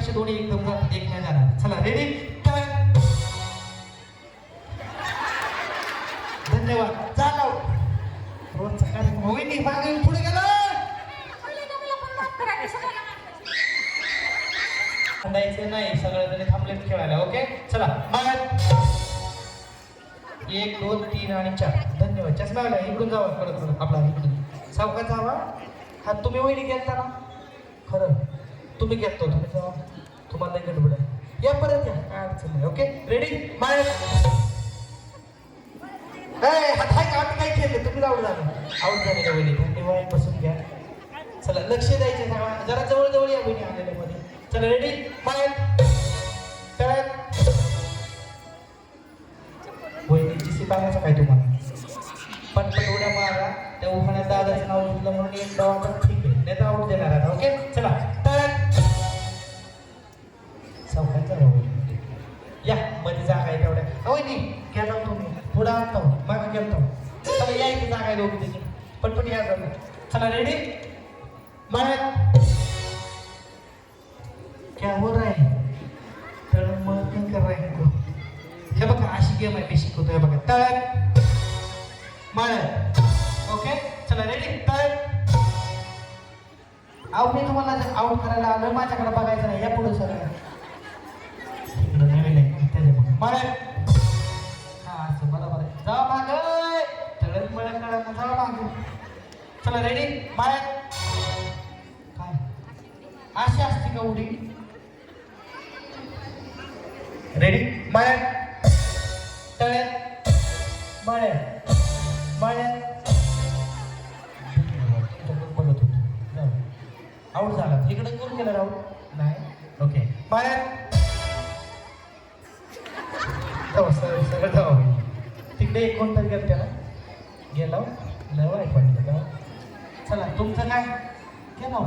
कसे दोन्ही एकदम जातात, एक नाही जाणार. चला रेडी. धन्यवाद. चालव रोजचा कार्यक्रम होईनी मागे पुढे गेला. थांबायचं नाही, सगळं जणी थांबलेत खेळायला. ओके चला. 1 2 3 आणि 4. धन्यवाद. चष्मा लागला. इकडून जावा परत परत आपला इकडून सावकाश जावा. हा तुम्ही वहिनी घेतला ना? खरं तुम्ही घेतो. तुम्ही जावा, तुम्हाला नाही गडबड आहे. या परत या, काय अडचण नाही. Okay ready. हात हाय का काय केलं तुम्ही? आऊट झालं. आऊट झालेलं वहिनी. धन्यवाद. बसून घ्या. चला लक्ष द्यायचं सगळं. जरा जवळ जवळ या वहिनी आलेल्या मध्ये. चला रेडी. वहिनीची शिपाण्याचं काय तुम्हाला पटपट उड्या मारा. त्या उखाण्यात दादाचं नाव घेतलं म्हणून एक डाव आपण ठीक आहे, नाही तर आऊट देणार आता. ओके चला. चौकाचा या मध्ये जागा आहे तेवढ्या. वहिनी घ्या जाऊ तुम्ही. पुढं आणतो मागं गेलतो. चला या इथे जागा आहे दोघी तिथे. पटपट या जाऊ. चला रेडी. क्या हो रहा है? तळमळ कर रहा है को. हे बघा अशी गेम आहे. मी शिकवतोय बघा. तळ माळ. ओके चला रेडी. तळ. आऊ मी तुम्हाला आऊट करायला आलोय. माझ्याकडे बघायचं नाही. या पुढे सगळं इकडं नवीन आहे त्याच्या बघा. माळ. हा असं बरोबर आहे. जा माग. तळमळ करा. जा माग. चला रेडी. माळ. काय अशी असते का उडी? रेडी. मळ्यात तळ्यात मळ्यात मळ्यात बघत होतो. आऊट झाला. इकडे करून गेला राहू नाही. ओके मळ्यात सगळं जाऊ. तिकडे एक कोणतरी गेलं त्याला गेला लय वाईट वाटलं का. चला तुमचं काय केलं का?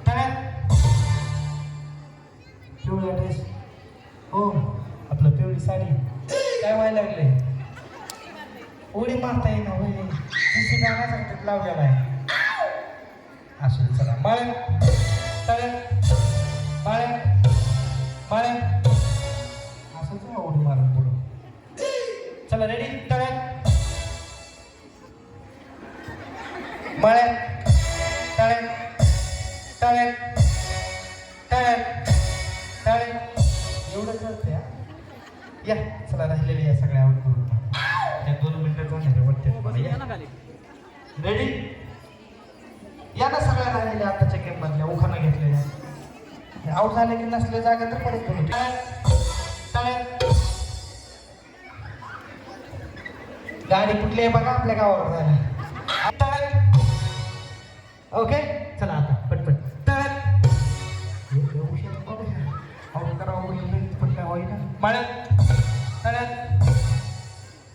तळ्यात पिवळा ड्रेस. हो आपलं पिवळी साडी. काय व्हायला लागले? उडी मारता येईना वहिनी. जिसी गाण्यासारखं लावलेला आहे. असू दे. चला माळ्यात तळ्यात माळ्यात माळ्यात असंच ना उडी मारून पुढं. चला रेडी. तळ्यात माळ्यात तळ्यात तळ्यात तळ्यात तळ्यात एवढं करते. या चला राहिलेले या सगळ्या आऊट करून. त्या 2 मिनिटं झाले वाटते. रेडी. या ना सगळ्या राहिलेल्या आताच्या गेम मधल्या उखाणा घेतलेल्या. आऊट झाले की नसले जागा तर परत बोलू. गाडी कुठली आहे बघा आपल्या गावावर झाला. ओके चला आता पटपट. मळ्यात तळ्यात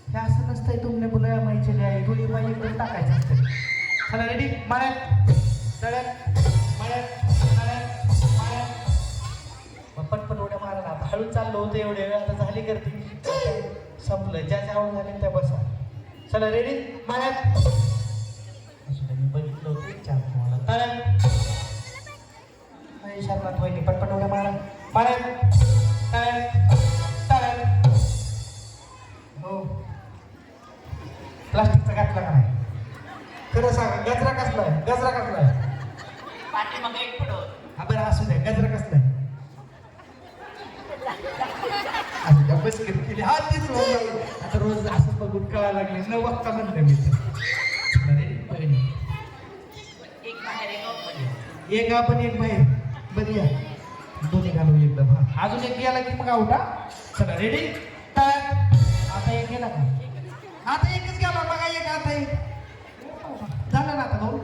हे असं नसतंय. तुमने बोलाया माहिती आहे दोन्ही पाहिजे इकडे टाकायचं असतं. चला रेडी. मळ्यात तळ्यात मळ्यात तळ्यात मळ्यात. पटपट उड्या मारायला. आता हळू चाललो होतं एवढे वेळ. आता झाली गर्दी संपलं. ज्या ज्या आवड झाले त्या बसा. चला रेडी. मळ्यात मी बघितलं होतं 4 तुम्हाला. तळ्यात शरणात वहिनी पटपट उड्या मारा. मळ्यात तळ्यात तळ्यात. हो प्लास्टिकचा घातला का नाही? खरं सांगा. गजरा कसला आहे? गजरा कसला आहे? पाठीमागे एक पुढं. हा बरं असू द्या. गजरा कसला आहे? असू द्या. बस केली. हा तीच रोज. आता रोज असं बघून कळायला लागले. न बघता म्हणलं मी तर. बहिणी एक बाहेर एक मध्ये. एक आपण एक बाहेर. बरी या दोन्ही घालू एकदम. हा अजून एक गेला की मग आउट. चला रेडी. आता एक गेला का? आता एकच गेला बघा. एक आता एक झालं ना आता 2.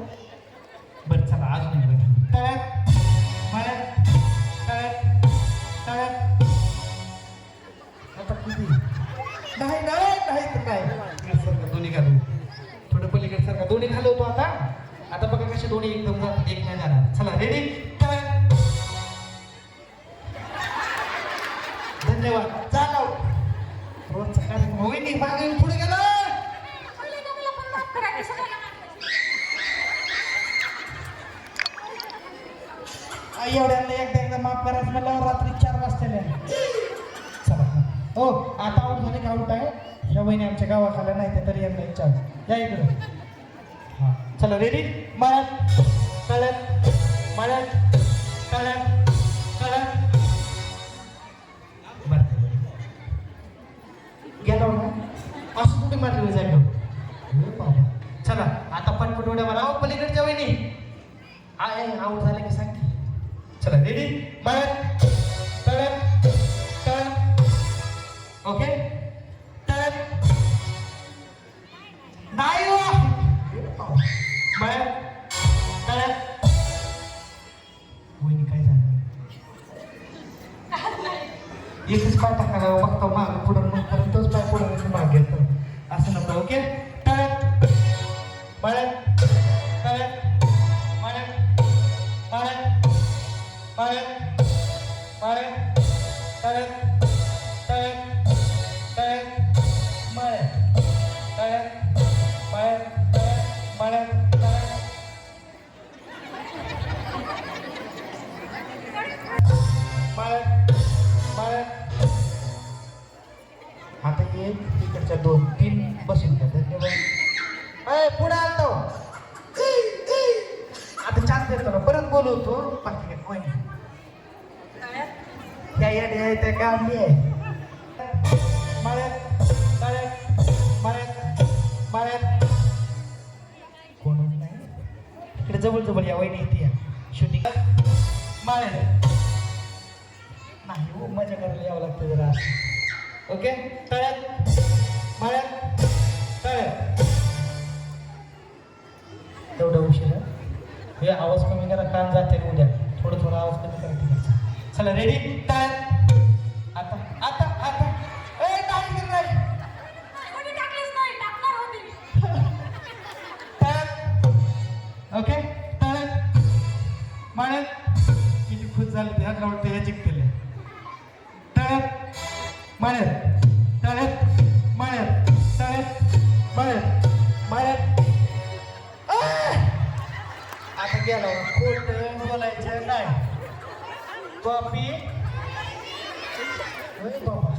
बरं चला अजून एक बघा. तळ्यात मळ्यात तळ्यात तळ्यात. आता किती? नाही नाही नाही तर काय सारखं दोन्ही घालू. थोडं पलीकडे सारखं दोन्ही घालवतो आता. आता बघा कसे दोन्ही एकदम जातात, एक नाही जाणार. चला रेडी. धन्यवाद. चालव रोजचा कार्यक्रम होईनी मागे पुढे गेला. एवढ्यांना एकदा माफ करायचं म्हणलं रात्री 4 वाजता चला हो आता आऊट झाले का आऊट आहे ह्या वहिनी आमच्या गावाखाल्या नाही ते तरी यांना विचार या इकडं हां चला रेडी मळत कळत मळत कळत कळत बरं गेलो ना असं कुठे मारले जाईल बाबा चला आता पटपट उड्या मारा पलीकडच्या वहिनी आहे आऊट झाले की सांग चला रेडी मळत कळत कळत ओके कळत नाही मळत कळत वहिनी काय झालं एकच पाय टाकायला बघतो माग पुढं मग परत तोच पाय पुढं माग घेतो असं नको ओके कळत मळत कळत मळत मळत मळत मळत कळत कळत कळत मळत कळत मळत मळत मळत मळत आता एक तिकडच्या 2-3 बसून घ्या धन्यवाद पुढे आलतो आता चान्स देतो ना परत बोलवतो बाकी काय त्या याड्या त्या गावली आहे मळ्यात तळ्यात मळ्यात मळ्यात कोणच नाही इकडे जवळ जवळ या वहिनी येते शूटिंग मळ्यात नाही हो मजा करायला यावं लागतं जरा ओके तळ्यात मळ्यात तळ्यात एवढं उशीर हे आवाज कमी करा कान जाते उद्या थोडं थोडं आवाज कमी करा तिकडचा चला रेडी तळ्यात आता आता आता ए नाही नाही कोणी टाकलीच नाही टाकणार होती तळ्यात ओके तळ्यात मळ्यात किती खुश झाले ते हात लावते हे जिंकले तळ्यात मळ्यात तळ्यात मळ्यात तळ्यात मळ्यात मळ्यात आता गेलो खोट बोलायचं नाही कॉपी बाबा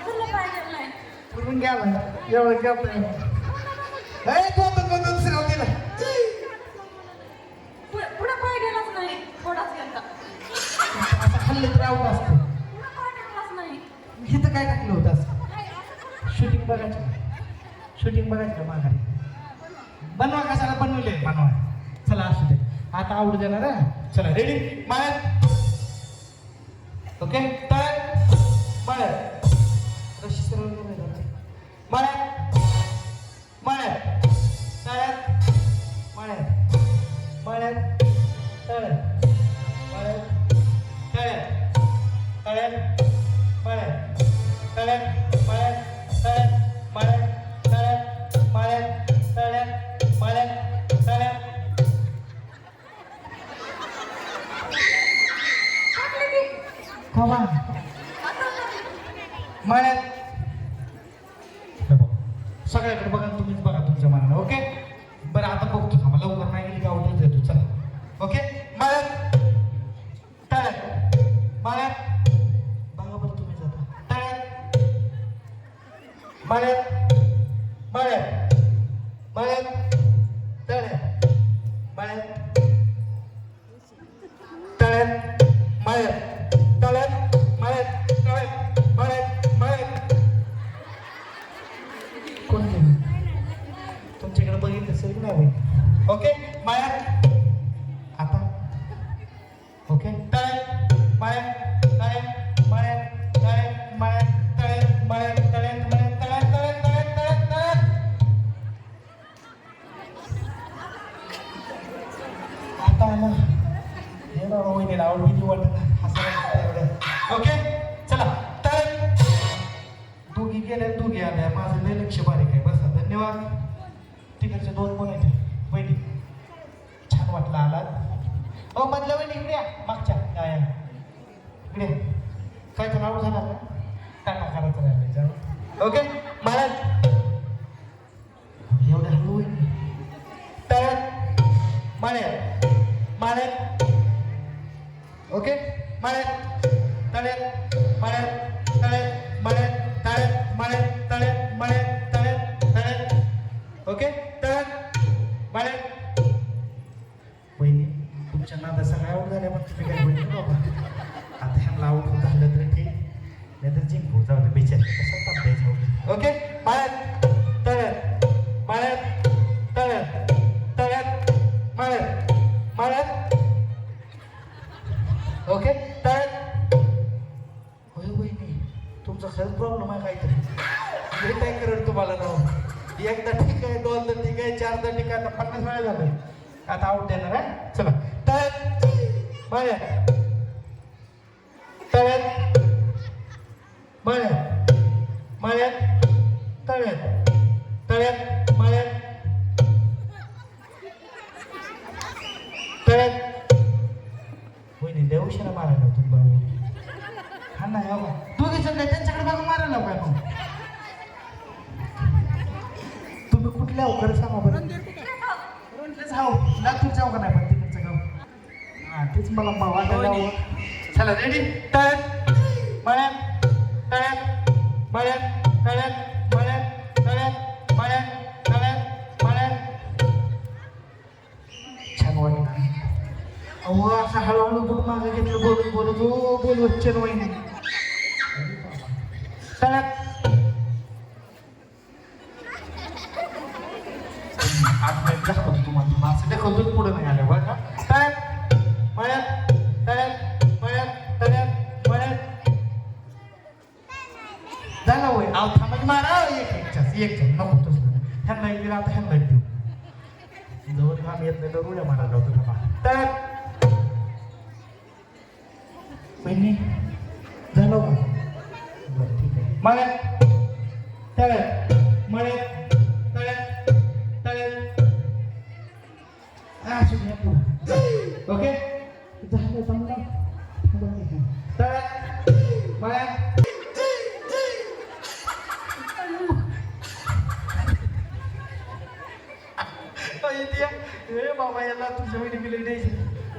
तुला पाहिजे नाही पूर्ण गेला एवढं गप दोन दुसरं दिलं पुढे पाय गेलाच नाही थोडाच गेला आता हल्लं तर आऊट असतं पुढे पाय टाकलाच नाही इथं काय टाकलं होतं असं शूटिंग बघायचं माघारी बनवा कशाला बनवले बनवा चला असू दे आता आवडू देणार चला रेडी मळ्यात ओके तळ्यात मळ्यात रशी सरळ मळ्यात मळ्यात तळ्यात मळ्यात मळ्यात तळ्यात मळ्यात तळ्यात तळ्यात मळ्यात तळ्यात मळ्यात तळ्यात मळ्यात तळ्यात मळ्यात तळ्यात मळ्यात तळ्यात टाकली ती कवा मळ्यात सगळ्याकडे बघा तुम्हीच बघा तुमच्या मनानं ओके बरं आता बघतो थांबा लवकर नाही गेली का आवडून देतो चला ओके मळ्यात तळ्यात मळ्यात बघा बरं तुम्ही जाता तळ्यात मळ्यात मळ्यात मळ्यात तळ्यात मळ्यात तळ्यात मळ्यात तळ्यात मळ्यात तळ्यात मळ्यात मळ्यात कोण तुमच्याकडे बघितलं सर नाही ओके मळ्यात आता ओके तळ्यात मळ्यात तळ्यात मळ्यात तळ्यात मळ्यात तळ्यात मळ्यात तळ्यात मळ्यात तळ्यात तळ्यात तळ्यात तळ्यात तळ्यात आता आला हे बाबा वहिनीला आवड भीती वाटत हसायला ओके चला तळ्यात दोघी गेल्या दोघी आल्या माझं लय लक्ष बारीक आहे बसा धन्यवाद तिकडचे 2 कोण आहेत वहिनी छान वाटलं आलात हो मधल्या वहिनी इकडे या मागच्या या इकडे काय तर नाव झालं का टाटा करायचं राहिलं ओके महाराज एवढं हळू वहिनी तळ्यात माळ्यात माळ्यात ओके माळ्यात तळ्यात माळ्यात तळ्यात माळ्यात तळ्यात माळ्यात तळ्यात माळ्यात तळ्यात तळ्यात ओके तळ्यात माळ्यात वहिनी तुमच्या नादा सगळ्या आऊट झाल्या पण तुम्ही काय बोलले बाबा आता ह्यांना आऊट झालं तर ठीक नाही तर जिंकू जाऊ दे बिचार कसं तापायचं ओके माळ्यात तळ्यात माळ्यात तळ्यात तळ्यात माळ्यात माळ्यात ओके तळ्यात होय वहिनी तुमचा खरंच प्रॉब्लेम आहे काहीतरी हे काय करेल तुम्हाला नाव एकदा ठीक आहे दोनदा ठीक आहे चारदा ठीक आहे आता 50 वेळा झालं आता आऊट देणार आहे चला तळ्यात माळ्यात तळ्यात माळ्यात माळ्यात तळ्यात तळ्यात माळ्यात तळ्यात वहिनी लय उशिरा मारायला तुम्ही बाबू हा नाही बाबा दोघे जण काय त्यांच्याकडे बघा मारायला काय मग तुम्ही कुठल्या अवघड सांगा बरं रोडलेच हाव लातूरच्या अवघड नाही पण तिकडचं गाव हा तेच मला वाटायला चला रेडी तळ्यात माळ्यात तळ्यात माळ्यात तळ्यात माळ्यात तळ्यात माळ्यात तळ्यात माळ्यात छान वाटलं अहो असं हळूहळू बोल मागे घेतलं बोलत बोलत हो बोलवत चेनवाईने तळ्यात आठ मिनिट दाखवतो तुम्हाला माणसं दाखवतो पुढे नाही आलं बघा तळ्यात माळ्यात तळ्यात माळ्यात तळ्यात माळ्यात झालं होय अहो थांबा मारा एक नको तसं ह्यांना एक दिला आता ह्यांना एक देऊ जवळ काम येत नाही तर उड्या मारायला होतो थांबा तळ्यात बहिणी झालं का बरं ठीक आहे माळ्यात तळ्यात माळ्यात तळ्यात तळ्यात असू द्या ओके झालं जमलं तळ्यात माळ्यात हे बाबा याला तुझ्या वेळी बिल द्यायची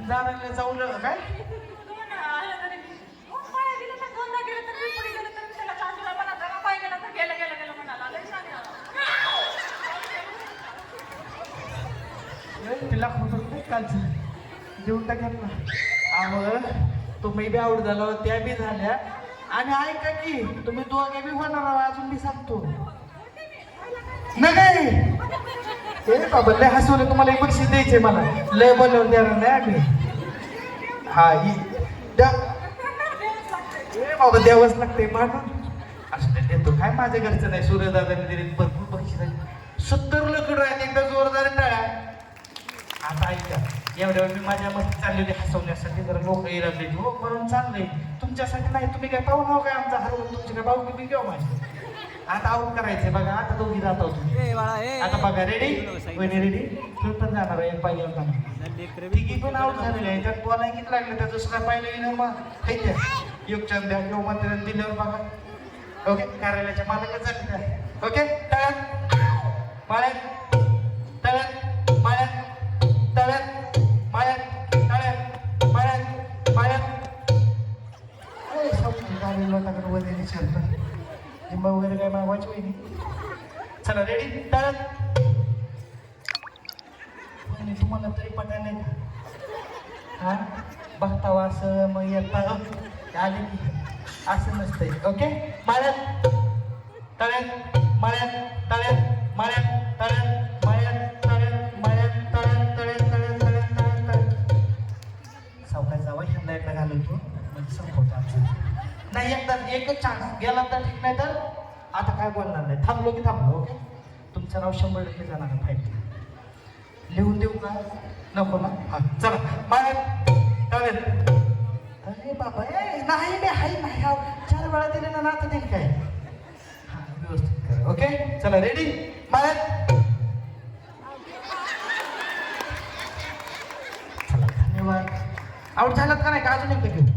जाणार जाऊन काय तिला खूप कालचं देऊन टाकेल ना अहो तुम्ही बी आऊट झाला त्या बी झाल्या आणि ऐका की तुम्ही दोघे बी होणार आहात अजून बी सांगतो नाही हे बाबा लय हसवलं तुम्हाला एक बक्षीस द्यायचे मला लय बोलवून देणार नाही आम्ही हा बाबा द्यावंच लागते म्हणून असं ते देतो काय माझ्या घरचं नाही सूर्यदादाने दिले भरपूर बक्षीस आहे 70 लकड आहेत एकदा जोरदार टाळ्या आता ऐका एवढ्या मी माझ्या मस्ती चालली होती हसवण्यासाठी जरा लोक येऊ लागले हो म्हणून चाललंय तुमच्यासाठी नाही तुम्ही काय पाहू नाव काय आमचा हरवून तुमची काय भाऊ किती घेऊ माझी आता आऊट करायचंय बघा आता दोघी जातो तुम्ही आता बघा रेडी वहिनी रेडी तुम्ही पण जाणार आहे पाहिजे होता तिघी पण आऊट झालेले आहे त्यात बोलाय किती लागले त्या दुसरा पाहिलं येणार मग खायच्या योगचंद द्या किंवा मंत्र्याने दिल्यावर बघा ओके कार्यालयाच्या मालकच झाले त्या ओके तळ्यात माळ्यात तळ्यात माळ्यात तळ्यात माळ्यात तळ्यात माळ्यात माळ्यात लोकांकडे वगैरे विचारतं लिंबा वगैरे काय मागवायची वहिनी चला रेडी तळ्यात वहिनी तुम्हाला तरी पटायला नाही का हा बघतावा असं मग येता आले की असं नसतंय ओके माळ्यात तळ्यात माळ्यात तळ्यात माळ्यात तळ्यात माळ्यात तळ्यात माळ्यात तळ्यात तळ्यात तळ्यात तळ्यात तळ्यात तळ्यात सावकाश जावा ह्यांना एकदा घालवतो म्हणजे संपवतो आमचं नाही एकदा एकच चान्स गेला तर ठीक नाही तर आता काय बोलणार नाही थांबलो की थांबलो ओके तुमचं नाव 100% जाणार आहे फाईट लिहून देऊ का नको ना हा चला माळ्यात तळ्यात अरे बाबा ए नाही मी हाय नाही 4 वेळा दिले ना आता देईल काय हा व्यवस्थित करा ओके चला रेडी माळ्यात चला धन्यवाद आऊट झालात का नाही का अजून एकदा घेऊ